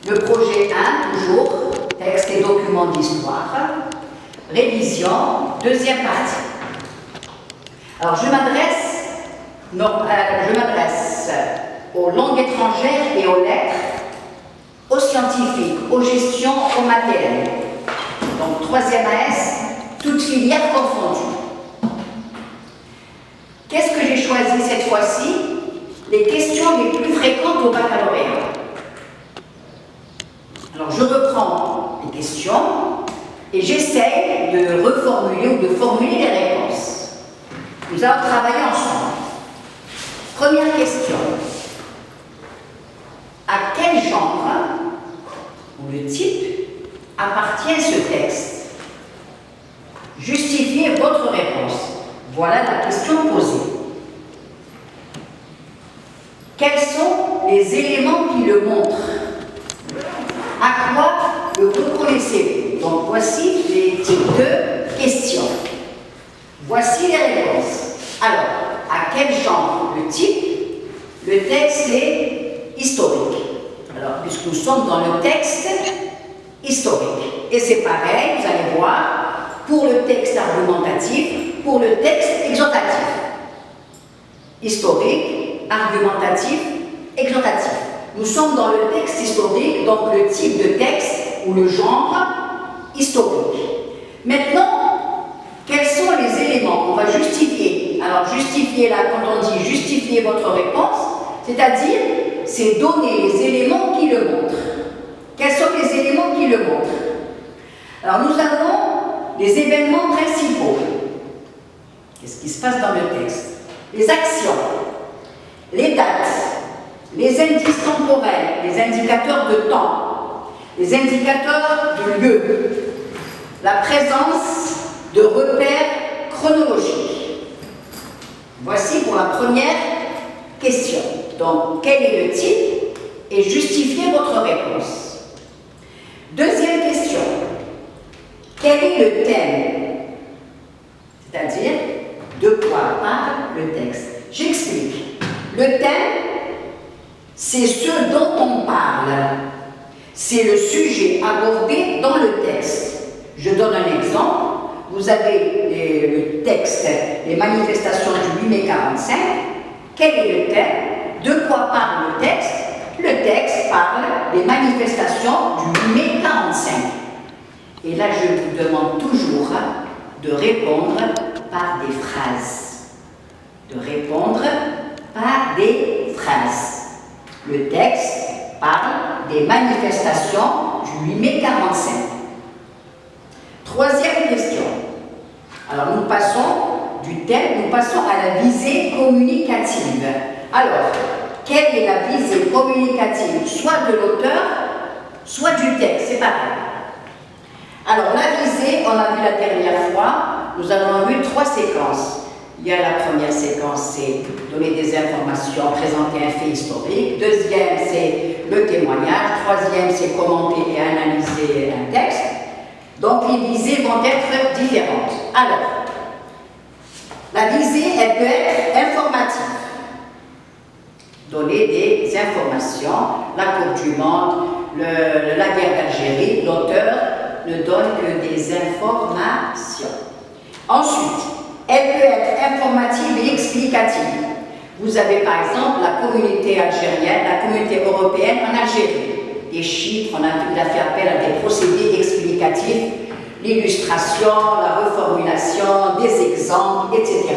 Le projet 1, toujours, texte et documents d'histoire. Révision, deuxième partie. Alors, je m'adresse aux langues étrangères et aux lettres, aux scientifiques, aux gestions, aux matériels. Donc, troisième AS, toutes filières confondues. Qu'est-ce que j'ai choisi cette fois-ci? Les questions les plus fréquentes au baccalauréat. Alors, je reprends les questions et j'essaie de reformuler ou de formuler les réponses. Nous allons travailler ensemble. Première question. À quel genre ou le type appartient ce texte? Justifiez votre réponse. Voilà la question posée. Quels sont les éléments qui le montrent? À quoi le reconnaissez-vous? Donc voici les types de questions. Voici les réponses. Alors, à quel genre le type? Le texte est historique. Alors, puisque nous sommes dans le texte historique. Et c'est pareil, vous allez voir, pour le texte argumentatif, pour le texte exhortatif. Historique, argumentatif, exhortatif. Nous sommes dans le texte historique, donc le type de texte ou le genre historique. Maintenant, quels sont les éléments qu'on va justifier? Alors, justifier là, quand on dit justifier votre réponse, c'est-à-dire, c'est donner les éléments qui le montrent. Quels sont les éléments qui le montrent? Alors, nous avons les événements principaux. Qu'est-ce qui se passe dans le texte? Les actions, les dates, les indices temporels, les indicateurs de temps, les indicateurs de lieu, la présence de repères chronologiques. Voici pour la première question. Donc, quel est le type? Et justifiez votre réponse. Deuxième question. Quel est le thème? C'est-à-dire, de quoi parle le texte? J'explique. Le thème, c'est ce dont on parle. C'est le sujet abordé dans le texte. Je donne un exemple. Vous avez le texte, les manifestations du 8 mai 45. Quel est le thème? De quoi parle le texte? Le texte parle des manifestations du 8 mai 45. Et là, je vous demande toujours de répondre par des phrases. De répondre par des phrases. Le texte parle des manifestations du 8 mai 45. Troisième question. Alors, nous passons du thème, nous passons à la visée communicative. Alors, quelle est la visée communicative? Soit de l'auteur, soit du texte, c'est pareil. Alors, la visée, on a vu la dernière fois, nous avons vu 3 séquences. Il y a la première séquence, c'est donner des informations, présenter un fait historique. Deuxième, c'est le témoignage. Troisième, c'est commenter et analyser un texte. Donc, les visées vont être différentes. Alors, la visée, elle peut être informative. Donner des informations. La Coupe du Monde, la guerre d'Algérie, l'auteur ne donne que des informations. Ensuite, elle peut être informative et explicative. Vous avez par exemple la communauté algérienne, la communauté européenne en Algérie. Des chiffres, il a fait appel à des procédés explicatifs, l'illustration, la reformulation, des exemples, etc.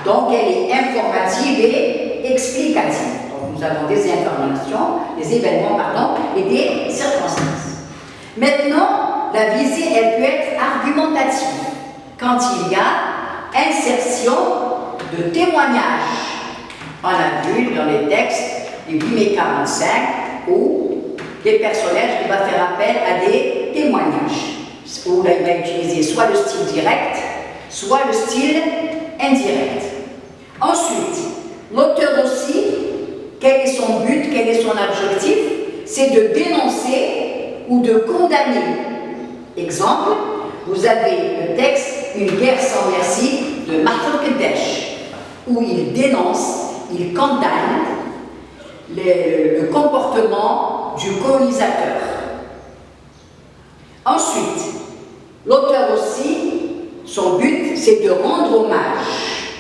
Donc elle est informative et explicative. Donc nous avons des informations, des événements, pardon, et des circonstances. Maintenant, la visée, elle peut être argumentative quand il y a insertion de témoignages. On a vu dans les textes du 8 mai 45 où les personnages vont faire appel à des témoignages. Où là, il va utiliser soit le style direct, soit le style indirect. Ensuite, l'auteur aussi, quel est son but, quel est son objectif? C'est de dénoncer ou de condamner. Exemple, vous avez le texte Une guerre sans merci de Martin Kedesh, où il dénonce, il condamne le comportement du colonisateur. Ensuite, l'auteur aussi, son but, c'est de rendre hommage.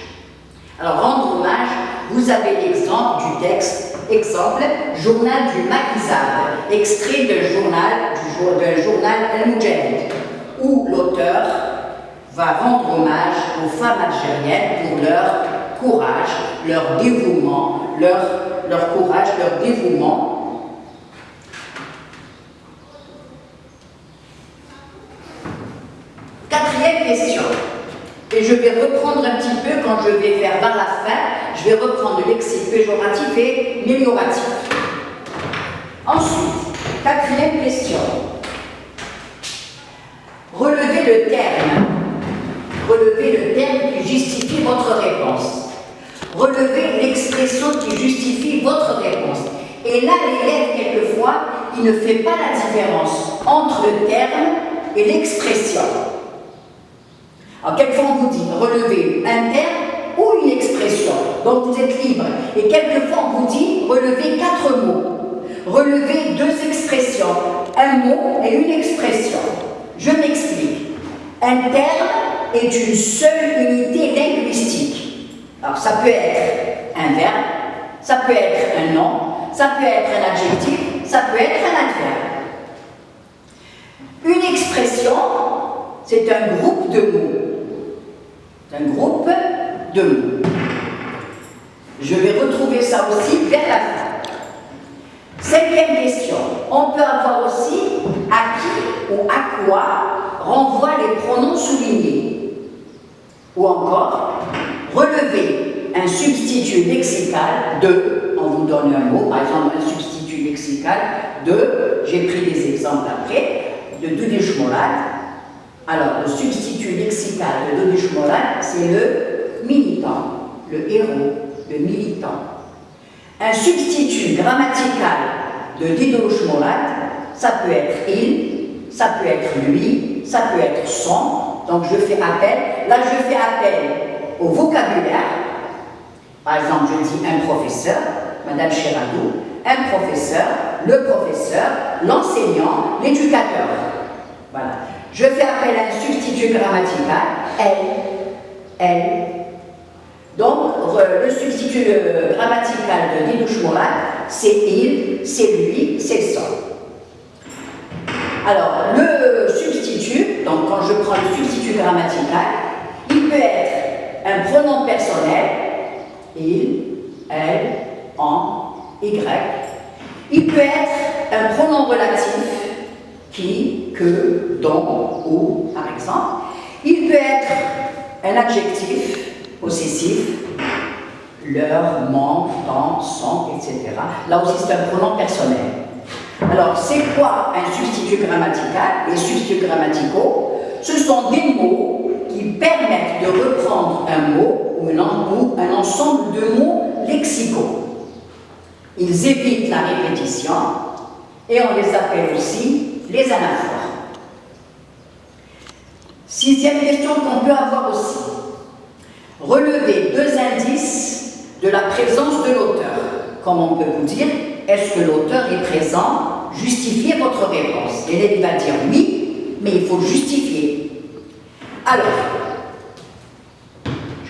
Alors, rendre hommage, vous avez l'exemple du texte, exemple, Journal du Maquisard, extrait d'un journal Al-Mujahid, où l'auteur va rendre hommage aux femmes algériennes pour leur courage, leur dévouement, leur courage, leur dévouement. Quatrième question, et je vais reprendre un petit peu quand je vais faire vers la fin, je vais reprendre le lexique péjoratif et mélioratif. Ensuite, quatrième question, relevez le terme qui justifie votre réponse. Relevez l'expression qui justifie votre réponse. Et là, l'élève, quelquefois, il ne fait pas la différence entre le terme et l'expression. Alors, quelquefois, on vous dit relevez un terme ou une expression. Donc, vous êtes libre. Et quelquefois, on vous dit relevez 4 mots. Relevez 2 expressions. Un mot et une expression. Je m'explique. Un terme est une seule unité linguistique. Alors, ça peut être un verbe, ça peut être un nom, ça peut être un adjectif, ça peut être un adverbe. Une expression, c'est un groupe de mots. C'est un groupe de mots. Je vais retrouver ça aussi vers la fin. 5e question. On peut avoir aussi à qui ou à quoi renvoient les pronoms soulignés. Ou encore, relever un substitut lexical de, on vous donne un mot, par exemple un substitut lexical de, j'ai pris des exemples après, de Dudush Morad. Alors, le substitut lexical de Dudush Morad, c'est le militant, le héros, le militant. Un substitut grammatical de Dudush Morad, ça peut être il, ça peut être lui, ça peut être son. Donc je fais appel, là je fais appel au vocabulaire. Par exemple, je dis un professeur, Madame Chiradou, un professeur, le professeur, l'enseignant, l'éducateur. Voilà. Je fais appel à un substitut grammatical, elle. Donc, le substitut grammatical de Dudush Morad, c'est il, c'est lui, c'est son. Alors, le substitut, donc quand je prends le substitut grammatical, il peut être un pronom personnel, il, elle, en, y. Il peut être un pronom relatif, qui, que, dont, ou, par exemple. Il peut être un adjectif possessif, leur, mon, ton, son, etc. Là aussi, c'est un pronom personnel. Alors, c'est quoi un substitut grammatical? Les substituts grammaticaux, ce sont des mots qui permettent de reprendre un mot ou un ensemble de mots lexicaux. Ils évitent la répétition et on les appelle aussi les anaphores. 6e question qu'on peut avoir aussi. Relevez 2 indices de la présence de l'auteur. Comme on peut vous dire, est-ce que l'auteur est présent? Justifiez votre réponse. L'élève va dire oui, mais il faut justifier. Alors,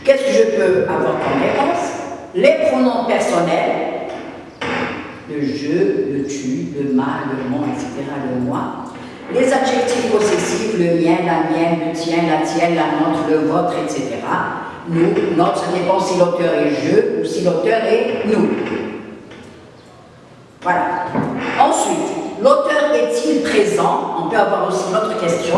qu'est-ce que je peux avoir comme réponse? Les pronoms personnels, le je, le tu, le ma, le mon, etc., le moi. Les adjectifs possessifs, le mien, la mienne, le tien, la tienne, la nôtre, le vôtre, etc. Nous, notre, ça dépend si l'auteur est je ou si l'auteur est nous. Voilà. Ensuite, l'auteur est-il présent? On peut avoir aussi une autre question.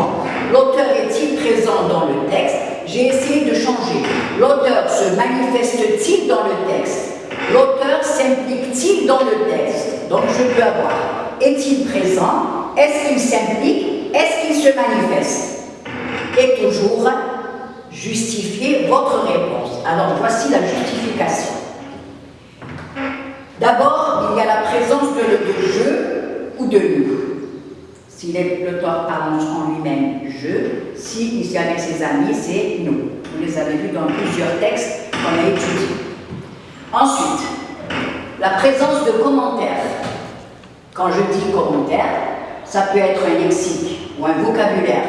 L'auteur est-il présent dans le texte? J'ai essayé de changer. L'auteur se manifeste-t-il dans le texte? L'auteur s'implique-t-il dans le texte? Donc je peux avoir est-il présent? Est-ce qu'il s'implique? Est-ce qu'il se manifeste? Et toujours justifier votre réponse. Alors voici la justification. D'abord, il y a la présence de je ou de nous. Si l'auteur parle en lui-même, je. Si il est avec ses amis, c'est nous. Vous les avez vus dans plusieurs textes qu'on a étudiés. Ensuite, la présence de commentaires. Quand je dis commentaire, ça peut être un lexique ou un vocabulaire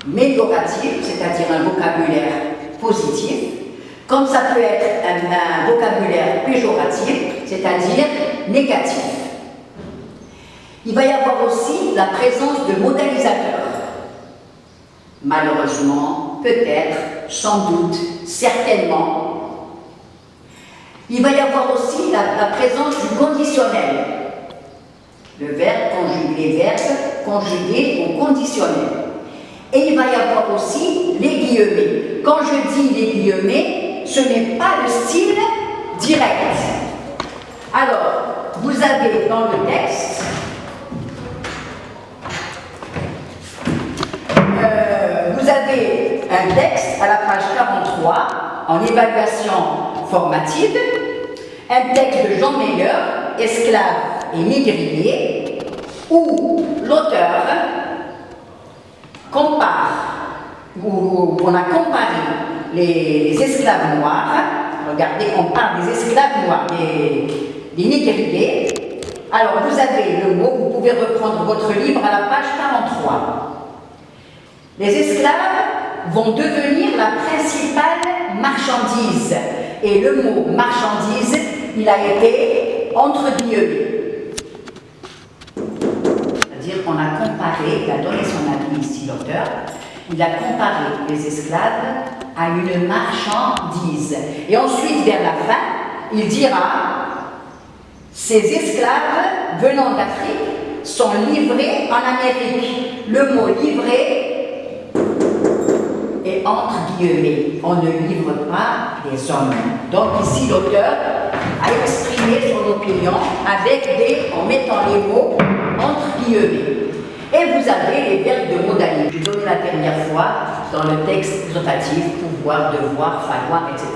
mélioratif, c'est-à-dire un vocabulaire positif, comme ça peut être un vocabulaire péjoratif, c'est-à-dire négatif. Il va y avoir aussi la présence de modalisateurs. Malheureusement, peut-être, sans doute, certainement. Il va y avoir aussi la présence du conditionnel. Le verbe conjugue les verbes conjugués au conditionnel. Et il va y avoir aussi les guillemets. Quand je dis les guillemets, ce n'est pas le style direct. Alors, vous avez dans le texte, vous avez un texte à la page 43 en évaluation formative, un texte de Jean Meyer, Esclaves et négriers, où l'auteur compare, où on a comparé les esclaves noirs. Regardez, on parle des esclaves noirs, des négriers. Alors vous avez le mot, vous pouvez reprendre votre livre à la page 43. Les esclaves vont devenir la principale marchandise. Et le mot marchandise, il a été entre guillemets. C'est-à-dire qu'on a comparé, il a donné son avis ici, l'auteur, il a comparé les esclaves à une marchandise. Et ensuite, vers la fin, il dira, ces esclaves venant d'Afrique sont livrés en Amérique. Le mot livré est entre guillemets. On ne livre pas les hommes. Donc ici, l'auteur a exprimé son opinion en mettant les mots entre guillemets. Et vous avez les verbes de modalité. J'ai donné la dernière fois dans le texte exhortatif, pouvoir, devoir, falloir, etc.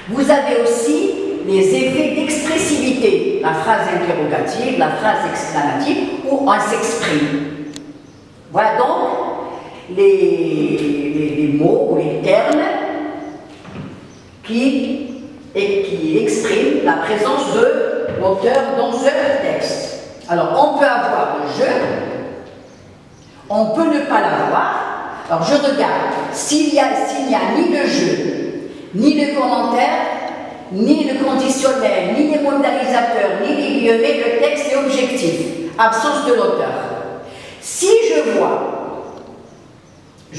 Vous avez aussi les effets d'expressivité, la phrase interrogative, la phrase exclamative, où on s'exprime. Voilà donc les mots ou les termes qui expriment la présence de l'auteur dans ce texte. Alors, on peut avoir le jeu, on peut ne pas l'avoir. Alors, je regarde. S'il n'y a ni le jeu, ni le commentaire, ni le conditionnel, ni les modalisateurs, ni les guillemets, le texte est objectif. Absence de l'auteur. Si je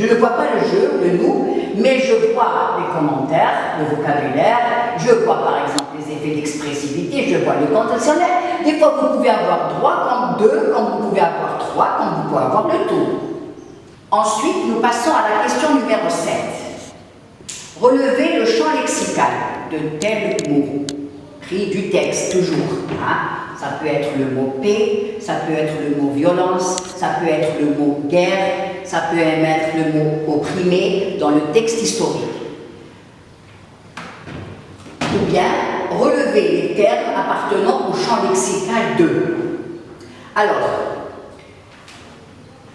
ne vois pas le jeu, le nous, mais je vois les commentaires, le vocabulaire, je vois par exemple les effets d'expressivité, je vois le conditionnel. Des fois, vous pouvez avoir 3 comme 2, comme vous pouvez avoir 3, comme vous pouvez avoir le tout. Ensuite, nous passons à la question numéro 7. Relevez le champ lexical de tel mot, pris du texte toujours. Hein? Ça peut être le mot paix, ça peut être le mot violence, ça peut être le mot guerre, ça peut être le mot opprimé dans le texte historique. Ou bien relever les termes appartenant au champ lexical 2. Alors,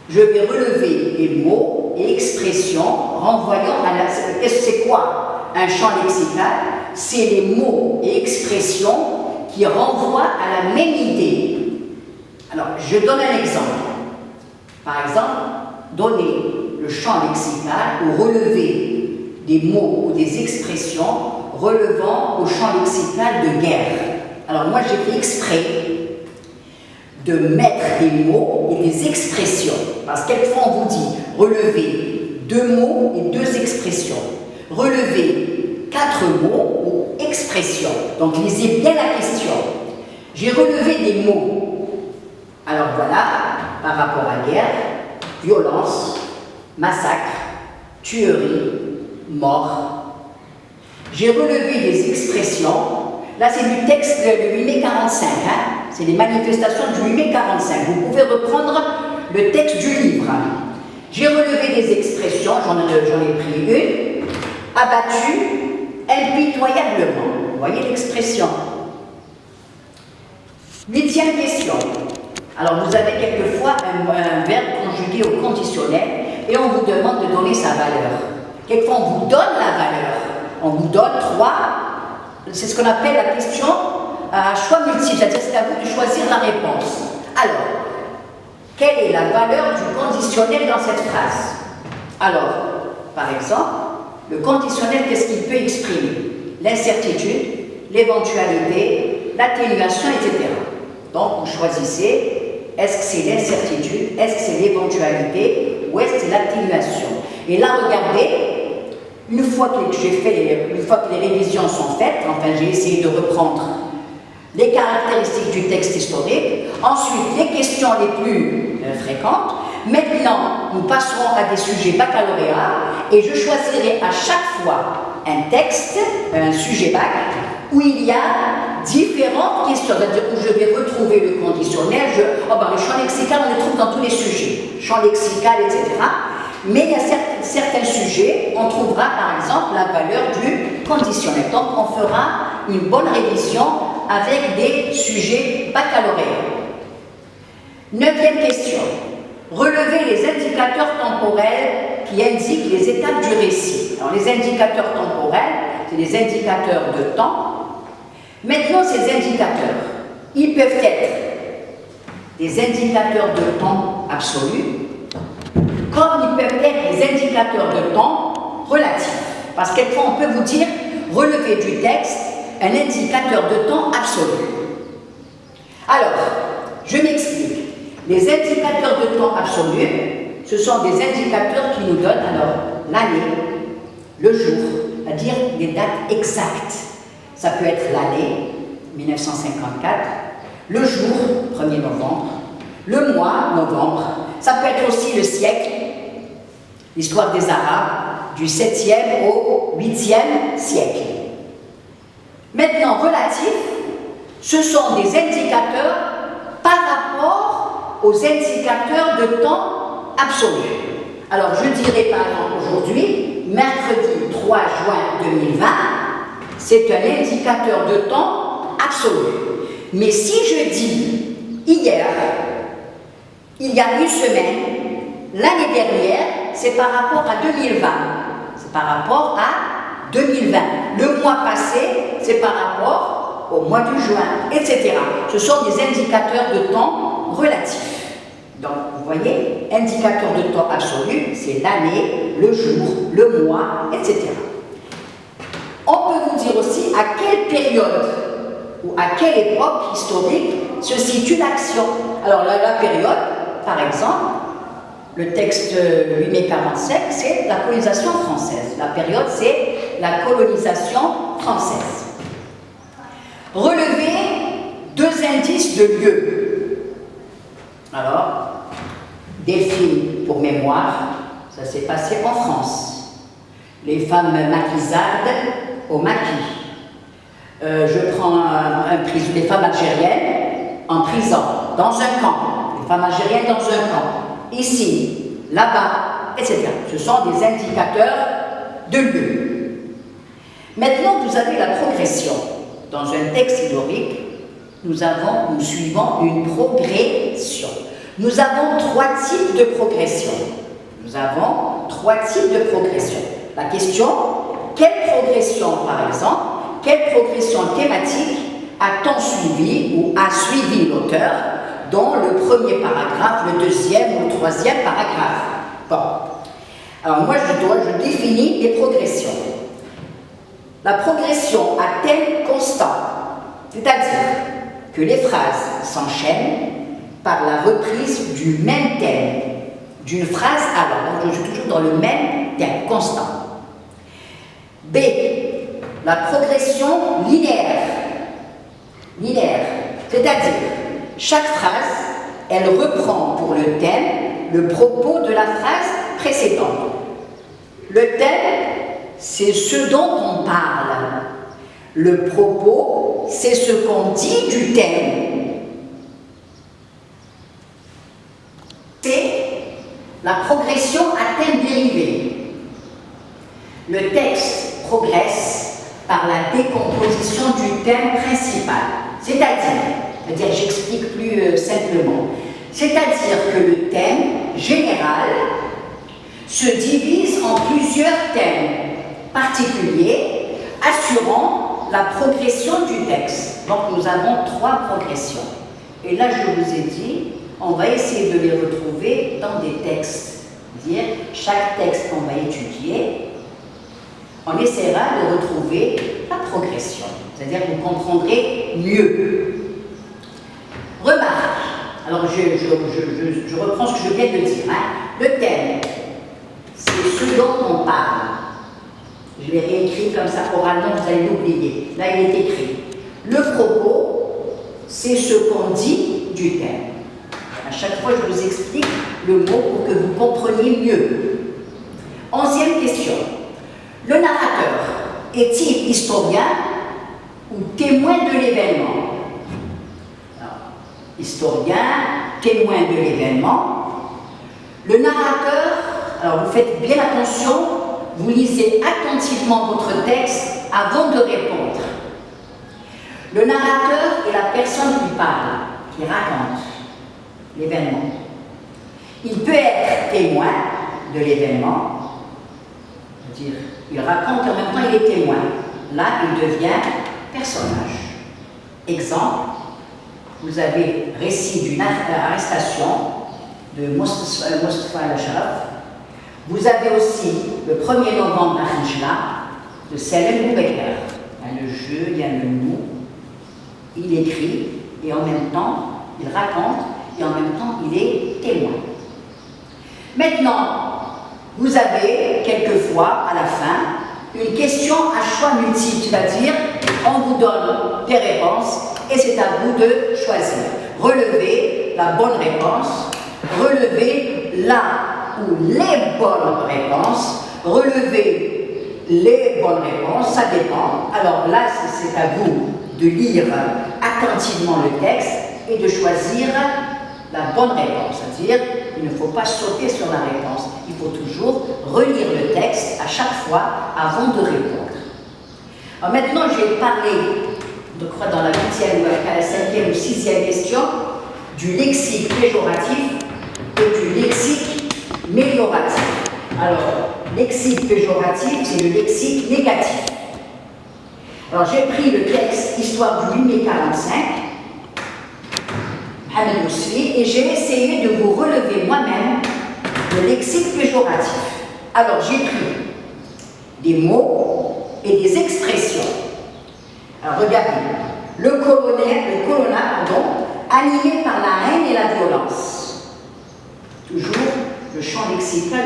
je vais relever les mots et expressions renvoyant à la... C'est quoi un champ lexical? C'est les mots et expressions qui renvoient à la même idée. Alors, je donne un exemple. Par exemple, donner le champ lexical ou relever des mots ou des expressions relevant au champ lexical de guerre. Alors moi, j'ai fait exprès de mettre des mots et des expressions. Parce que quelquefois, on vous dit relever 2 mots et 2 expressions. Relever 4 mots ou expressions. Donc, lisez bien la question. J'ai relevé des mots. Alors voilà, par rapport à guerre, violence, massacre, tuerie, mort. J'ai relevé des expressions. Là, c'est du texte de 8 mai 45. Hein? C'est les manifestations du 8 mai 45. Vous pouvez reprendre le texte du livre. J'ai relevé des expressions, j'en ai pris une. Abattu impitoyablement. Vous voyez l'expression. 8e question. Alors, vous avez quelquefois un verbe conjugué au conditionnel et on vous demande de donner sa valeur. Quelquefois, on vous donne la valeur. On vous donne 3. C'est ce qu'on appelle la question à choix multiple. C'est-à-dire, c'est à vous de choisir la réponse. Alors, quelle est la valeur du conditionnel dans cette phrase? Alors, par exemple, le conditionnel, qu'est-ce qu'il peut exprimer? L'incertitude, l'éventualité, l'atténuation, etc. Donc, vous choisissez, est-ce que c'est l'incertitude, est-ce que c'est l'éventualité, ou est-ce que c'est l'atténuation? Et là, regardez, une fois que les révisions sont faites, enfin, j'ai essayé de reprendre les caractéristiques du texte historique, ensuite les questions les plus fréquentes. Maintenant, nous passerons à des sujets baccalauréat et je choisirai à chaque fois un texte, un sujet bac, où il y a différentes questions, c'est-à-dire où je vais retrouver le conditionnel. Le champ lexical, on le trouve dans tous les sujets, champ lexical, etc. Mais il y a certains sujets, on trouvera par exemple la valeur du conditionnel. Donc on fera une bonne révision avec des sujets baccalauréats. 9e question. Relevez les indicateurs temporels qui indiquent les étapes du récit. Alors les indicateurs temporels, c'est des indicateurs de temps. Maintenant, ces indicateurs, ils peuvent être des indicateurs de temps absolus, comme ils peuvent être des indicateurs de temps relatifs. Parce quelquefois, on peut vous dire, relevez du texte un indicateur de temps absolu. Alors, je m'explique. Les indicateurs de temps absolu, ce sont des indicateurs qui nous donnent alors l'année, le jour, c'est-à-dire les dates exactes. Ça peut être l'année, 1954, le jour, 1er novembre, le mois, novembre. Ça peut être aussi le siècle, l'histoire des Arabes, du 7e au 8e siècle. Maintenant, relatif, ce sont des indicateurs par rapport aux indicateurs de temps absolu. Alors, je dirais par exemple aujourd'hui, mercredi 3 juin 2020, c'est un indicateur de temps absolu. Mais si je dis hier, il y a une semaine, l'année dernière, c'est par rapport à 2020. C'est par rapport à 2020. Le mois passé, c'est par rapport au mois de juin, etc. Ce sont des indicateurs de temps relatifs. Donc, vous voyez, indicateur de temps absolu, c'est l'année, le jour, le mois, etc. On peut vous dire aussi à quelle période ou à quelle époque historique se situe l'action. Alors, la période, par exemple, le texte 8 mai 45, c'est la colonisation française. La période, c'est la colonisation française. Relevez 2 indices de lieu. Alors, Delphine, pour mémoire, ça s'est passé en France. Les femmes maquisardes au maquis. Je prends les femmes algériennes en prison, dans un camp. Les femmes algériennes dans un camp. Ici, là-bas, etc. Ce sont des indicateurs de lieu. Maintenant, vous avez la progression. Dans un texte historique, nous suivons une progression. Nous avons 3 types de progression. La question, quelle progression, par exemple, quelle progression thématique a-t-on suivi ou a suivi l'auteur dans le premier paragraphe, le 2e ou le 3e paragraphe? Bon. Alors moi, je définis les progressions. La progression a thème constant, c'est-à-dire que les phrases s'enchaînent par la reprise du même thème, d'une phrase à l'autre. Donc je suis toujours dans le même thème, constant. B. La progression linéaire. C'est-à-dire, chaque phrase, elle reprend pour le thème le propos de la phrase précédente. Le thème, c'est ce dont on parle. Le propos, c'est ce qu'on dit du thème. C'est la progression à thème dérivé. Le texte progresse par la décomposition du thème principal. C'est-à-dire, j'explique plus simplement, c'est-à-dire que le thème général se divise en plusieurs thèmes particuliers assurant la progression du texte. Donc nous avons 3 progressions. Et là, je vous ai dit, on va essayer de les retrouver dans des textes. C'est-à-dire, chaque texte qu'on va étudier, on essaiera de retrouver la progression. C'est-à-dire que vous comprendrez mieux. Remarque, alors je reprends ce que je viens de dire. Hein. Le thème, c'est ce dont on parle. Je l'ai réécrit comme ça oralement, vous allez l'oublier. Là, il est écrit. Le propos, c'est ce qu'on dit du thème. À chaque fois, je vous explique le mot pour que vous compreniez mieux. 11e question. Le narrateur est-il historien ou témoin de l'événement? Historien, témoin de l'événement. Le narrateur, alors vous faites bien attention, vous lisez attentivement votre texte avant de répondre. Le narrateur est la personne qui parle, qui raconte l'événement. Il peut être témoin de l'événement, c'est-à-dire il raconte et en même temps il est témoin. Là, il devient personnage. Exemple, vous avez récit d'une arrestation de Mostafa al-Sharaf. Vous avez aussi le 1er novembre à Hijla de Salem Boubaker. Il y a le jeu, il y a le nous, il écrit et en même temps il raconte et en même temps il est témoin. Maintenant, vous avez quelquefois à la fin une question à choix multiple, c'est-à-dire on vous donne des réponses et c'est à vous de choisir. Relevez la bonne réponse, relevez la ou les bonnes réponses, relevez les bonnes réponses, ça dépend. Alors là, c'est à vous de lire attentivement le texte et de choisir la bonne réponse. C'est-à-dire, il ne faut pas sauter sur la réponse. Il faut toujours relire le texte à chaque fois avant de répondre. Alors maintenant, je vais parler, je crois dans la 8e, la 5e ou 6e question, du lexique péjoratif et du lexique mélioratif. Alors, lexique péjoratif, c'est le lexique négatif. Alors, j'ai pris le texte Histoire du 8 mai 45, Mohamed Mousli, et j'ai essayé de vous relever moi-même le lexique péjoratif. Alors, j'ai pris des mots et des expressions. Alors, regardez, le colonat, animé par la haine et la violence. Toujours le champ lexical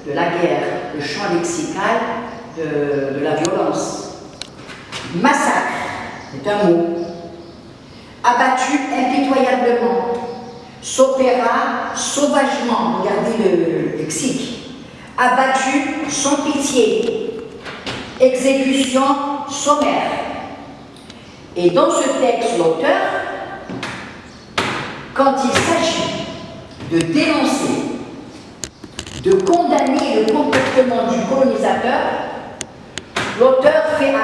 de la guerre, le champ lexical de la violence. Massacre, c'est un mot. Abattu impitoyablement. S'opéra sauvagement, regardez le lexique. Abattu sans pitié. Exécution sommaire. Et dans ce texte, l'auteur, quand il s'agit de dénoncer, de condamner le comportement du colonisateur, l'auteur fait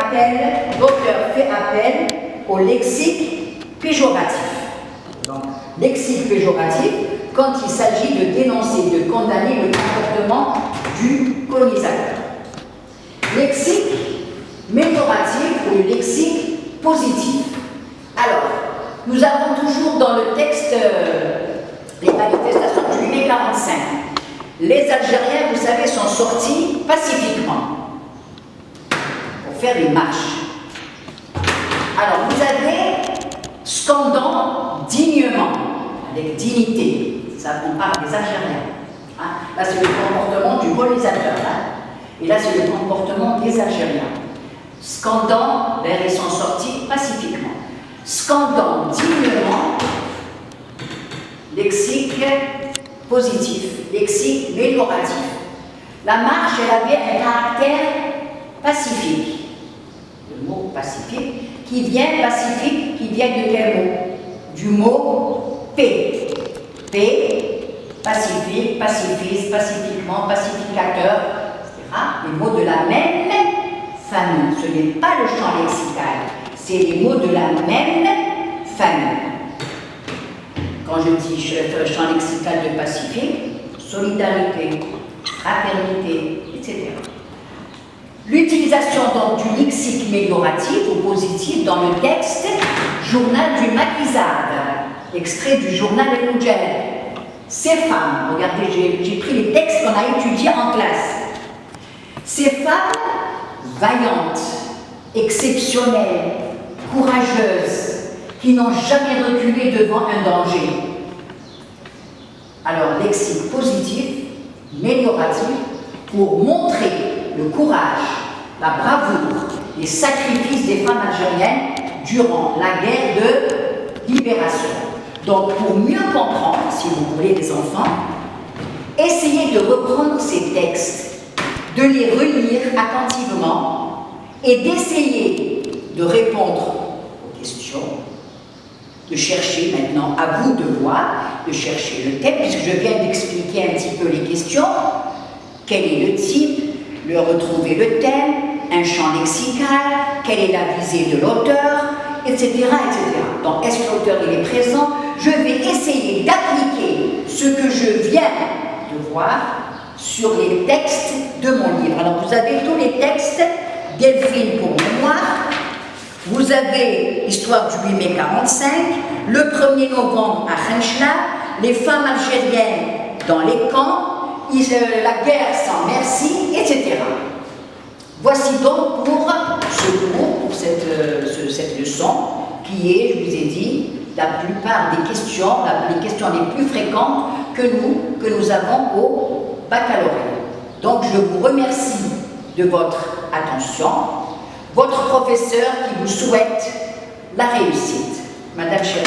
appel au lexique péjoratif. Donc, lexique péjoratif, quand il s'agit de dénoncer, de condamner le comportement du colonisateur. Lexique mélioratif ou le lexique positif. Alors, nous avons toujours dans le texte des manifestations du 8 mai 45. Les Algériens, vous savez, sont sortis pacifiquement pour faire des marches. Alors, vous avez scandant dignement, avec dignité. Ça, on parle des Algériens. Hein? Là, c'est le comportement du colonisateur. Hein? Et là, c'est le comportement des Algériens. Scandant, ils sont sortis pacifiquement. Scandant dignement, lexique positif, lexique mélioratif. La marche, elle avait un caractère pacifique. Le mot pacifique, qui vient de quel mot? Du mot paix. Paix, pacifique, pacifiste, pacifiquement, pacificateur, etc. Les mots de la même famille. Ce n'est pas le champ lexical, c'est les mots de la même famille. Quand je dis champ lexical de pacifique, solidarité, fraternité, etc. L'utilisation donc du lexique mélioratif ou positif dans le texte Journal du Maquisarde. extrait du journal El Mujahid. Ces femmes, regardez, j'ai pris les textes qu'on a étudiés en classe. Ces femmes vaillantes, exceptionnelles, courageuses, qui n'ont jamais reculé devant un danger. Alors, lexique positif, amélioratif, pour montrer le courage, la bravoure, les sacrifices des femmes algériennes durant la guerre de libération. Donc, pour mieux comprendre, si vous voulez, les enfants, essayez de reprendre ces textes, de les relire attentivement et d'essayer de répondre aux questions, de chercher maintenant, à vous de voir, de chercher le thème, puisque je viens d'expliquer un petit peu les questions. Quel est le type, le retrouver le thème, un champ lexical, quelle est la visée de l'auteur, etc., etc. Donc, est-ce que l'auteur il est présent? Je vais essayer d'appliquer ce que je viens de voir sur les textes de mon livre. Alors, vous avez tous les textes, Delphine pour mémoire, vous avez Histoire du 8 mai 45, le 1er novembre à Khenchla, les femmes algériennes dans les camps, la guerre sans merci, etc. Voici donc pour ce cours, pour cette leçon, qui est, je vous ai dit, la plupart des questions, les questions les plus fréquentes que nous avons au baccalauréat. Donc je vous remercie de votre attention. Votre professeur qui vous souhaite la réussite. Madame Chéri.